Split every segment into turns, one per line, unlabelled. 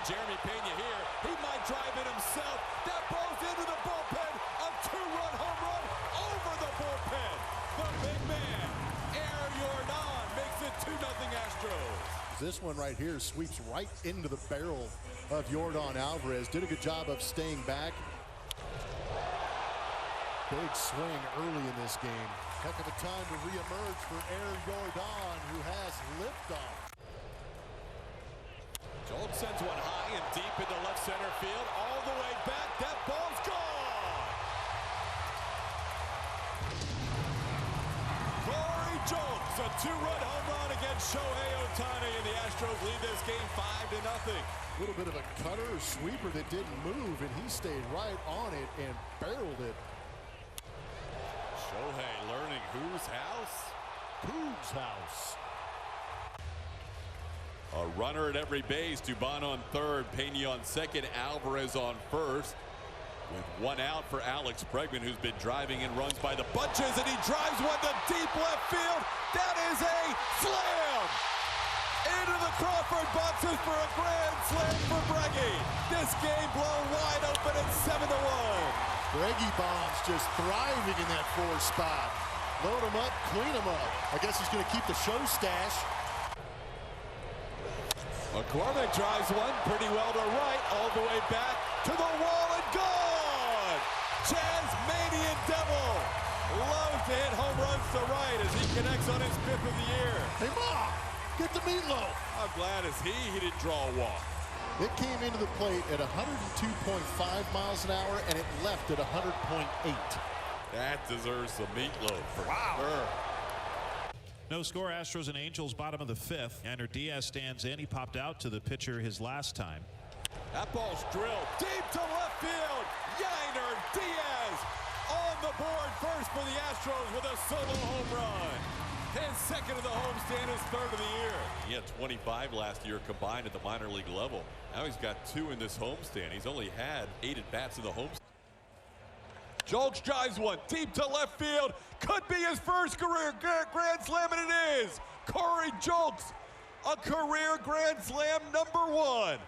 Jeremy Pena here. He might drive it himself. That ball's into the bullpen. A two-run home run over the bullpen. The big man, Air Jordan, makes it 2-0 Astros.
This one right here sweeps right into the barrel of Jordan Alvarez. Did a good job of staying back. Big swing early in this game. Heck of a time to reemerge for Air Jordan, who has liftoff.
Jolt sends one high and deep into left center field. All the way back. That ball's gone. Corey Jolt's a two-run home run against Shohei Ohtani, and the Astros lead this game 5-0.
A little bit of a cutter or sweeper that didn't move, and he stayed right on it and barreled it.
Shohei learning whose house?
Whose house?
A runner at every base. Dubon on third, Pena on second, Alvarez on first. With one out for Alex Bregman, who's been driving in runs by the bunches, and he drives one to deep left field. That is a slam! Into the Crawford boxes for a grand slam for Breggy. This game blown wide open at 7-1.
Breggy bombs just thriving in that 4 spot. Load him up, clean him up. I guess he's going to keep the show stash.
McCormick drives one pretty well to right, all the way back to the wall and gone! Tasmanian Devil loves to hit home runs to right as he connects on his 5th of the year.
Hey, Ma, get the meatloaf.
How glad is he didn't draw a walk.
It came into the plate at 102.5 miles an hour, and it left at 100.8.
That deserves some meatloaf for sure.
No score, Astros and Angels, bottom of the 5th. Yainer Diaz stands in. He popped out to the pitcher his last time.
That ball's drilled deep to left field. Yainer Diaz on the board first for the Astros with a solo home run. His second of the homestand, his 3rd of the year. He had 25 last year combined at the minor league level. Now he's got 2 in this homestand. He's only had 8 at-bats in the homestand. Jolch drives one deep to left field. Could be his first career grand slam, and it is. Corey Jolch, a career grand slam #1.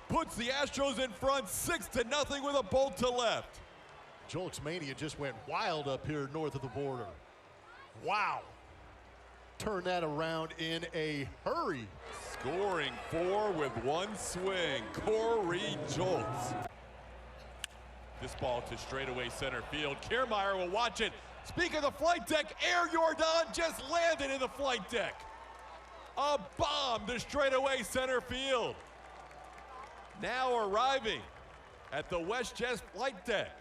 Puts the Astros in front 6-0 with a bolt to left.
Jolch's mania just went wild up here north of the border. Wow. Turn that around in a hurry.
Scoring 4 with 1 swing. Corey Jolch. This ball to straightaway center field. Kiermaier will watch it. Speaking of the flight deck, Air Jordan just landed in the flight deck. A bomb to straightaway center field. Now arriving at the WestJet flight deck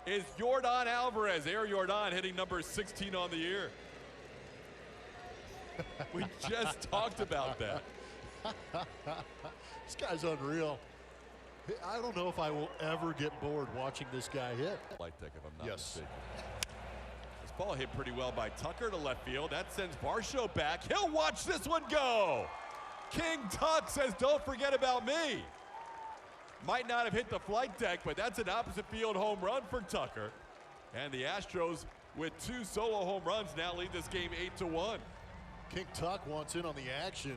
is Jordan Alvarez. Air Jordan hitting number 16 on the year. We just talked about that.
This guy's unreal. I don't know if I will ever get bored watching this guy hit.
Flight deck, if I'm not mistaken. This ball hit pretty well by Tucker to left field. That sends Varsho back. He'll watch this one go. King Tuck says, don't forget about me. Might not have hit the flight deck, but that's an opposite field home run for Tucker. And the Astros, with 2 solo home runs, now lead this game 8-1.
King Tuck wants in on the action.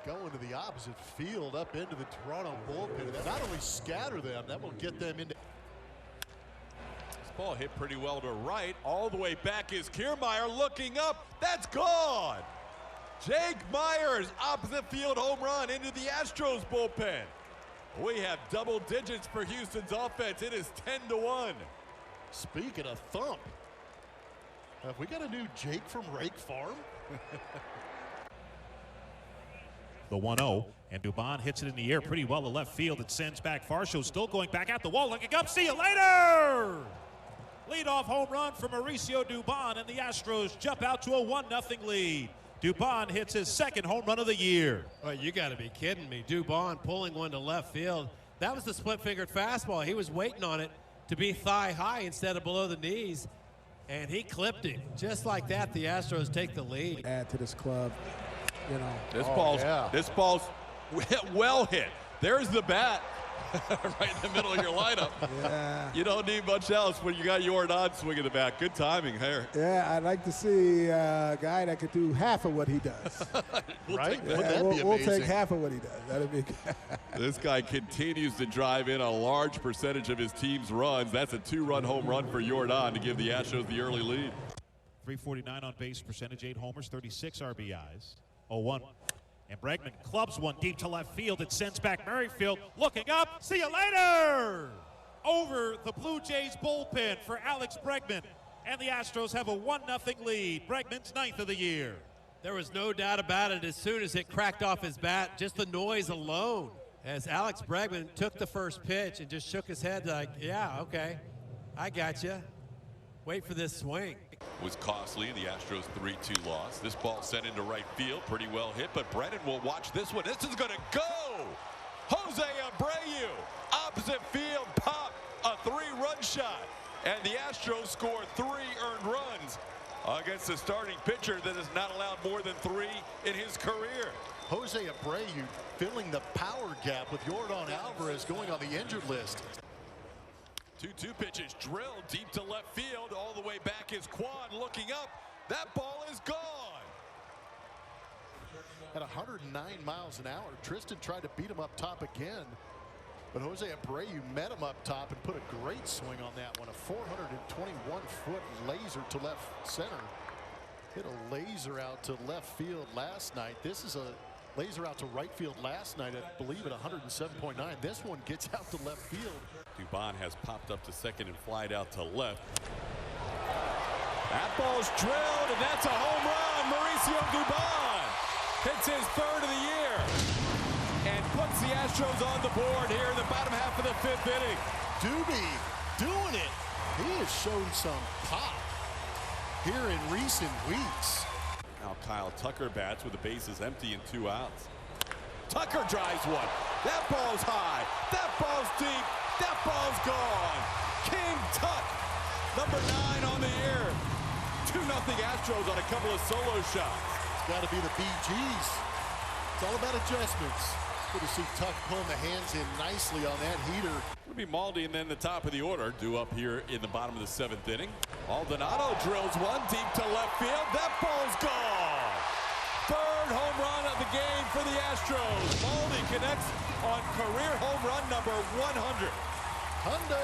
Going to the opposite field, up into the Toronto bullpen. That not only scatter them, that will get them into.
This ball hit pretty well to right. All the way back is Kiermaier looking up. That's gone. Jake Myers, opposite field home run into the Astros bullpen. We have double digits for Houston's offense. It is 10-1.
Speaking of thump, have we got a new Jake from Rake Farm?
The 1-0, and Dubon hits it in the air pretty well to left field. It sends back Varsho, still going back at the wall, looking up. See you later! Leadoff home run for Mauricio Dubon, and the Astros jump out to a 1-0 lead. Dubon hits his 2nd home run of the year.
Well, you got to be kidding me. Dubon pulling one to left field. That was the split-fingered fastball. He was waiting on it to be thigh high instead of below the knees, and he clipped it. Just like that, the Astros take the lead.
Add to this club. You know.
This ball's well hit. There's the bat. right in the middle of your lineup.
Yeah.
You don't need much else when you got Jordan swinging the bat. Good timing here.
Yeah, I'd like to see a guy that could do half of what he does.
Right?
Yeah,
Wouldn't that be
we'll
amazing?
take half of what he does. That'd be good.
This guy continues to drive in a large percentage of his team's runs. That's a 2-run home run for Jordan to give the Astros the early lead.
349 on base percentage, 8 homers, 36 RBIs. 0-1. And Bregman clubs one deep to left field. It sends back Merrifield. Looking up. See you later! Over the Blue Jays bullpen for Alex Bregman. And the Astros have a 1-0 lead. Bregman's 9th of the year.
There was no doubt about it as soon as it cracked off his bat, just the noise alone. As Alex Bregman took the first pitch and just shook his head like, yeah, okay, I got you. Wait for this swing.
Was costly in the Astros 3-2 loss. This ball sent into right field, pretty well hit, but Brennan will watch this one. This is going to go! Jose Abreu, opposite field, pop, a 3-run shot. And the Astros score 3 earned runs against a starting pitcher that has not allowed more than 3 in his career.
Jose Abreu filling the power gap with Jordan Alvarez going on the injured list.
2-2 pitches drilled deep to left field. All the way back is Quan looking up. That ball is gone.
At 109 miles an hour, Tristan tried to beat him up top again. But Jose Abreu met him up top and put a great swing on that one. A 421-foot laser to left center. Hit a laser out to left field last night. This is a laser out to right field last night, I believe, at 107.9. This one gets out to left field.
Dubon has popped up to second and flied out to left. That ball's drilled, and that's a home run. Mauricio Dubon hits his 3rd of the year and puts the Astros on the board here in the bottom half of the 5th inning.
Doobie doing it. He has shown some pop here in recent weeks.
Now Kyle Tucker bats with the bases empty and 2 outs. Tucker drives one. That ball's high. That ball's deep. That ball's gone. King Tuck, number 9 on the year. 2-0 Astros on a couple of solo shots.
It's got to be the BGs. It's all about adjustments. Good to see Tuck pulling the hands in nicely on that heater.
It'll be Maldi and then the top of the order due up here in the bottom of the 7th inning. Aldonado drills one deep to left field. That ball's gone. 3rd home run of the game for the Astros. Maldi connects on career home run number 100.
Hundo.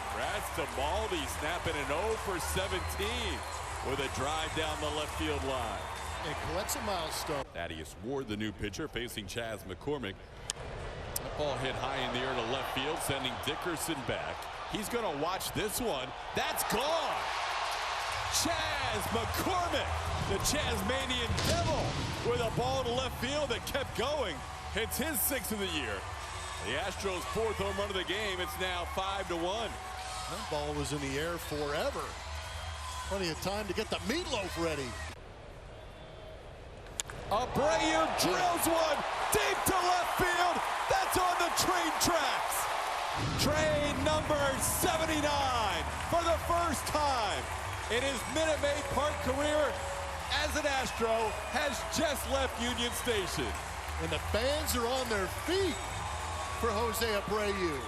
Congrats to Maldi snapping an 0 for 17 with a drive down the left field line.
And collects a milestone.
Thaddeus Ward, the new pitcher, facing Chas McCormick. That ball hit high in the air to left field, sending Dickerson back. He's going to watch this one. That's gone. Chas McCormick, the Chasmanian Devil, with a ball to left field that kept going. Hits his 6th of the year. The Astros' 4th home run of the game. It's now 5-1.
That ball was in the air forever. Plenty of time to get the meatloaf ready.
Abreu drills one deep to left field. That's on the train tracks. Train number 79 for the first time in his Minute Maid Park career as an Astro has just left Union Station.
And the fans are on their feet for Jose Abreu.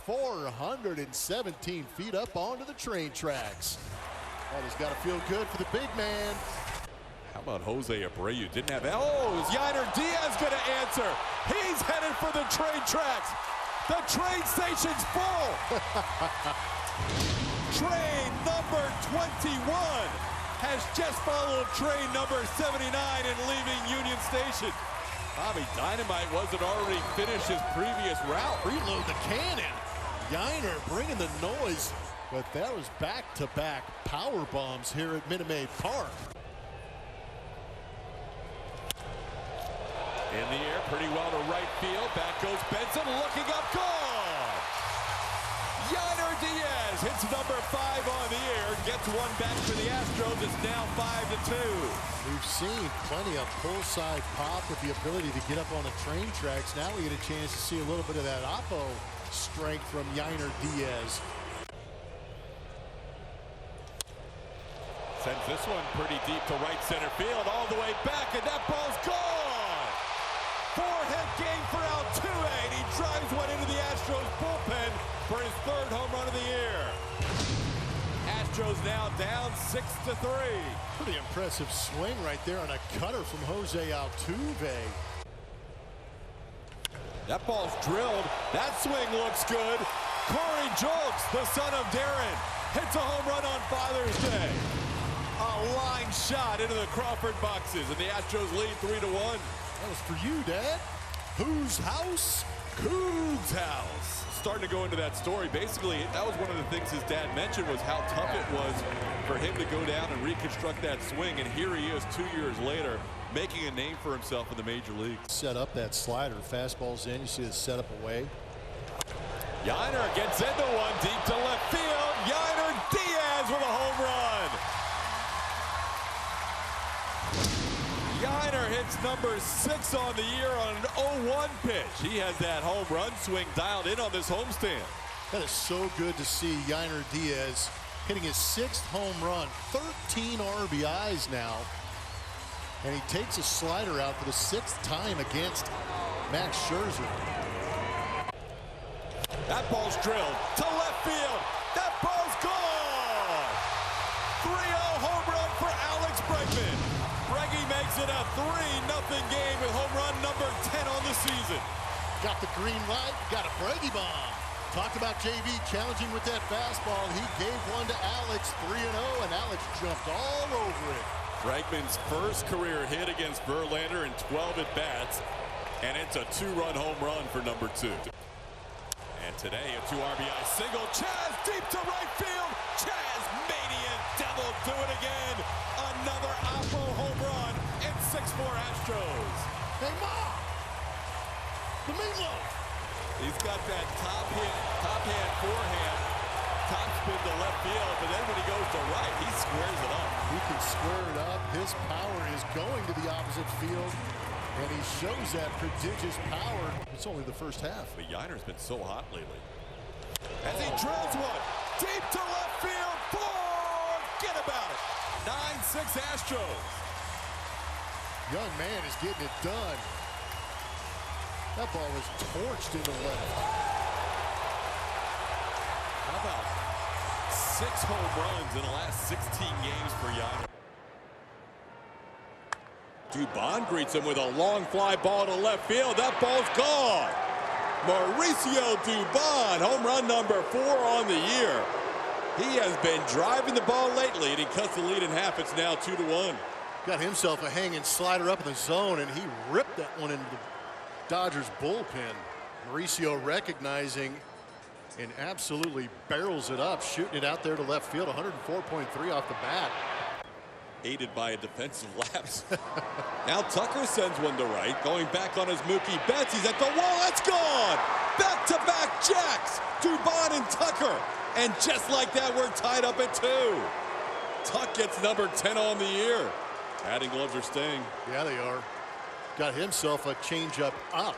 417 feet up onto the train tracks. That has got to feel good for the big man.
How about Jose Abreu? Didn't have. Oh, is Yainer Diaz going to answer? He's headed for the train tracks. The train station's full. Train number 21 has just followed train number 79 and leaving Union Station. Bobby Dynamite wasn't already finished his previous route.
Reload the cannon. Yainer bringing the noise, but that was back-to-back power bombs here at Minute Maid Park.
In the air, pretty well to right field. Back goes Benson, looking up, gone! Yainer Diaz hits number 5 on the air, gets one back for the Astros. It's now 5-2.
We've seen plenty of pull-side pop with the ability to get up on the train tracks. Now we get a chance to see a little bit of that oppo strength from Yainer Diaz.
Sends this one pretty deep to right center field, all the way back, and that ball's gone! 4-hit game for Altuve, and he drives one into the Astros Astros now down 6-3.
Pretty impressive swing right there on a cutter from Jose Altuve.
That ball's drilled. That swing looks good. Corey Julks, the son of Darren, hits a home run on Father's Day. A line shot into the Crawford boxes, and the Astros lead 3-1.
That was for you, Dad. Whose house?
Cougs house. Starting to go into that story. Basically, that was one of the things his dad mentioned was how tough it was for him to go down and reconstruct that swing. And here he is 2 years later, making a name for himself in the major leagues.
Set up that slider. Fastball's in. You see the setup away.
Yainer gets into one deep to left field. Yainer Diaz with a home run. Yainer hits number 6 on the year on an 0-1 pitch. He has that home run swing dialed in on this homestand.
That is so good to see Yainer Diaz hitting his 6th home run. 13 RBIs now. And he takes a slider out for the 6th time against Max Scherzer.
That ball's drilled to left field. That ball's gone. 3-0 home run for Alex Bregman. Breggy makes it a 3-0 game with home run number 10 on the season.
Got the green light, got a Breggy bomb. Talked about JV challenging with that fastball. He gave one to Alex, 3-0, and Alex jumped all over it.
Bregman's first career hit against Verlander in 12 at-bats, and it's a 2-run home run for number 2. And today, a 2 RBI single. Chas deep to right field. Chas Manian Devil do it again. Another Oppo home run and 6-4 Astros.
Hey, Mom! The meatloaf!
He's got that top hand forehand, top spin to left field, but then when he goes to right, he squares it up.
He can square it up. His power is going to the opposite field, and he shows that prodigious power. It's only the first half.
But Yainer's been so hot lately. As he drills one deep to left field, forget about it. 9-6 Astros.
Young man is getting it done. That ball was torched into left.
How about 6 home runs in the last 16 games for Yainer? Dubon greets him with a long fly ball to left field. That ball's gone. Mauricio Dubon, home run number 4 on the year. He has been driving the ball lately, and he cuts the lead in half. It's now 2-1.
Got himself a hanging slider up in the zone, and he ripped that one into the Dodgers bullpen. Mauricio recognizing and absolutely barrels it up, shooting it out there to left field. 104.3 off the bat.
Aided by a defensive lapse. Now Tucker sends one to right, going back on his Mookie Betts. He's at the wall. That's gone. Back-to-back jacks. Dubon and Tucker. And just like that, we're tied up at 2. Tuck gets number 10 on the year. Batting gloves are staying.
Yeah, they are. Got himself a changeup up.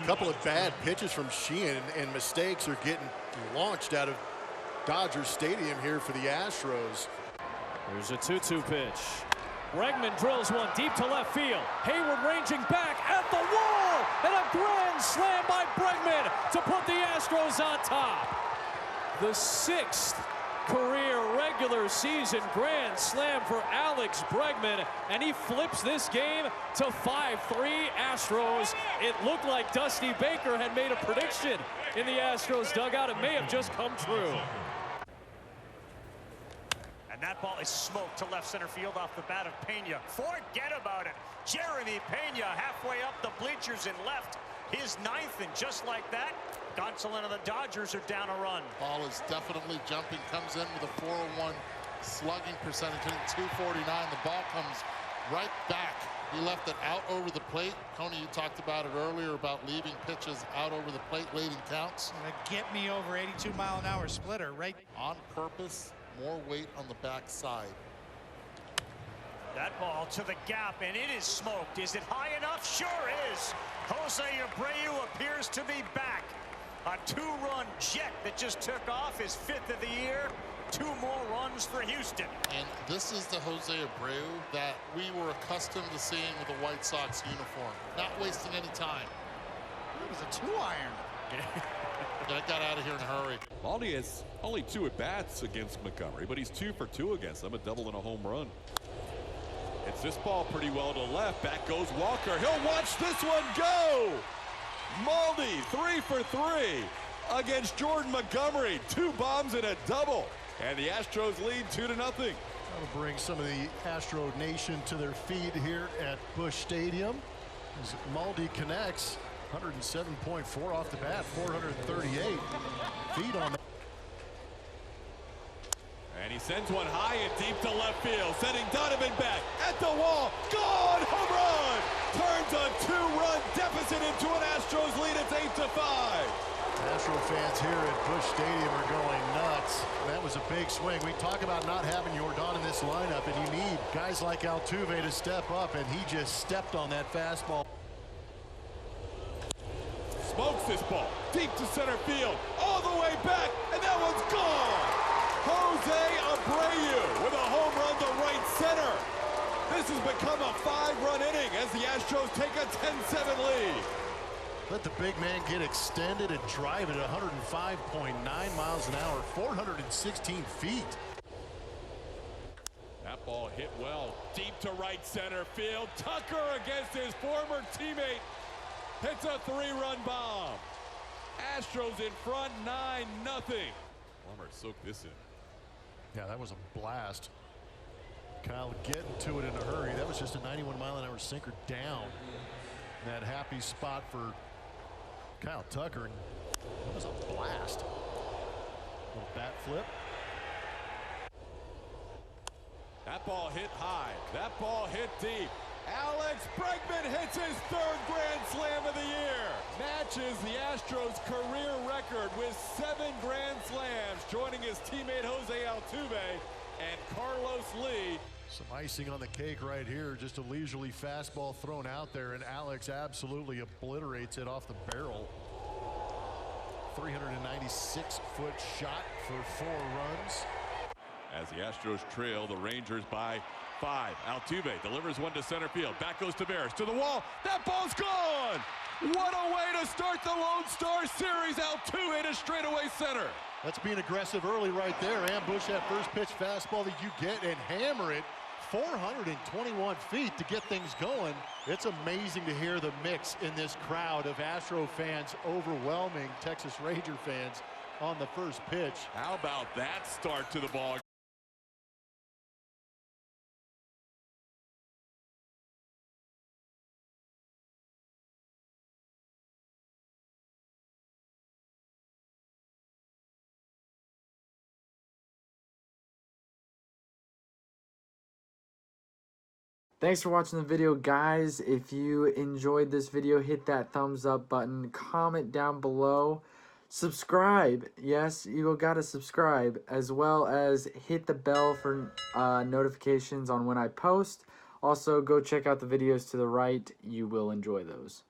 A couple of bad pitches from Sheehan, and mistakes are getting launched out of Dodger Stadium here for the Astros.
There's a 2-2 pitch. Bregman drills one deep to left field. Hayward ranging back at the wall, and a grand slam by Bregman to put the Astros on top. The 6th career regular season grand slam for Alex Bregman, and he flips this game to 5-3 Astros. It looked like Dusty Baker had made a prediction in the Astros dugout. It may have just come true.
And that ball is smoked to left center field off the bat of Pena. Forget about it. Jeremy Pena halfway up the bleachers and left his 9th, and just like that, Gonsolin and the Dodgers are down a run.
Ball is definitely jumping, comes in with a 401 slugging percentage, hitting 249. The ball comes right back. He left it out over the plate. Tony, you talked about it earlier about leaving pitches out over the plate late in counts.
Get me over 82-mile-an-hour splitter, right?
On purpose, more weight on the backside.
That ball to the gap, and it is smoked. Is it high enough? Sure is. Jose Abreu appears to be back. A 2-run jet that just took off, his 5th of the year. 2 more runs for Houston.
And this is the Jose Abreu that we were accustomed to seeing with the White Sox uniform. Not wasting any time.
It was a 2-iron.
got out of here in a hurry.
Maldi has only 2 at-bats against Montgomery, but he's 2 for 2 against them, a double and a home run. Hits this ball pretty well to left. Back goes Walker. He'll watch this one go. Maldi 3 for 3 against Jordan Montgomery. 2 bombs and a double. And the Astros lead 2-0.
That'll bring some of the Astro Nation to their feet here at Busch Stadium. As Maldi connects, 107.4 off the bat, 438 feet on the.
And he sends one high and deep to left field, sending Donovan back at the wall. Gone! Home run! Turns a 2-run deficit into an Astros lead. It's 8-5.
Astro fans here at Busch Stadium are going nuts. That was a big swing. We talk about not having Jordan in this lineup, and you need guys like Altuve to step up, and he just stepped on that fastball.
Smokes this ball deep to center field, all the way back, and that one's gone. Jose Abreu with a home run to right center. This has become a 5-run inning as the Astros take a 10-7 lead.
Let the big man get extended and drive it at 105.9 miles an hour, 416 feet.
That ball hit well, deep to right center field. Tucker against his former teammate hits a 3-run bomb. Astros in front 9-0. Plummer soaked this in.
Yeah, that was a blast. Kyle getting to it in a hurry. That was just a 91-mile-an-hour sinker down. That happy spot for Kyle Tucker. And that was a blast. Little bat flip.
That ball hit high. That ball hit deep. Alex Bregman hits his 3rd Grand Slam of the year. Matches the Astros' career record with 7 Grand Slams, joining his teammate Jose Altuve and Carlos Lee.
Some icing on the cake right here. Just a leisurely fastball thrown out there, and Alex absolutely obliterates it off the barrel. 396-foot shot for 4 runs.
As the Astros trail the Rangers by 5. Altuve delivers one to center field. Back goes Tavares to the wall. That ball's gone! What a way to start the Lone Star Series. Altuve to straightaway center.
That's being aggressive early right there. Ambush that first pitch fastball that you get and hammer it 421 feet to get things going. It's amazing to hear the mix in this crowd of Astro fans overwhelming Texas Ranger fans on the first pitch.
How about that start to the ball?
Thanks for watching the video, guys. If you enjoyed this video, hit that thumbs up button, comment down below, subscribe. Yes, you gotta subscribe, as well as hit the bell for notifications on when I post. Also, go check out the videos to the right. You will enjoy those.